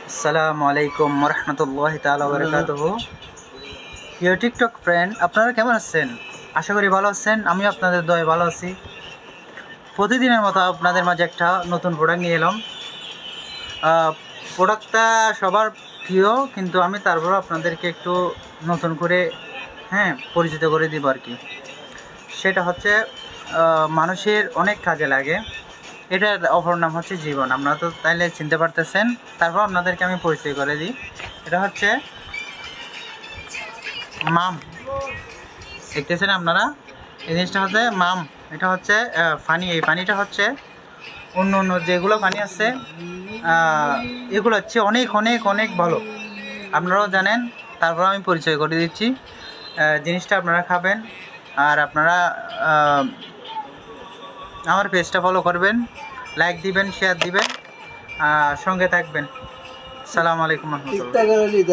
আসসালামু আলাইকুম রহমতুল্লাহি তাআলা ওয়া বারাকাতুহু। প্রিয় টিকটক ফ্রেন্ড, আপনারা কেমন আছেন? আশা করি ভালো আছেন। আমিও আপনাদের দয়ায় ভালো আছি। প্রতিদিনের মতো আপনাদের মাঝে একটা নতুন প্রোডাক্ট নিয়ে এলাম। প্রোডাক্টটা সবার প্রিয়, কিন্তু আমি তারপরও আপনাদেরকে একটু নতুন করে পরিচিত করে দিব আর কি। সেটা হচ্ছে মানুষের অনেক কাজে লাগে। এটার অপর নাম হচ্ছে জীবন। আপনারা তো তাইলে চিনতে পারতেছেন, তারপর আপনাদেরকে আমি পরিচয় করে দিই। এটা হচ্ছে মাম, দেখতেছেন আপনারা? এই জিনিসটা হচ্ছে মাম। এটা হচ্ছে পানি। এই পানিটা হচ্ছে অন্য অন্য যেগুলো পানি আছে এগুলো হচ্ছে অনেক অনেক অনেক ভালো, আপনারাও জানেন। তারপর আমি পরিচয় করে দিচ্ছি। জিনিসটা আপনারা খাবেন, আর আপনারা আমার পেজটা ফলো করবেন, লাইক দিবেন, শেয়ার দিবেন, সঙ্গে থাকবেন। আসসালামু আলাইকুম রহমতুল্লাহ।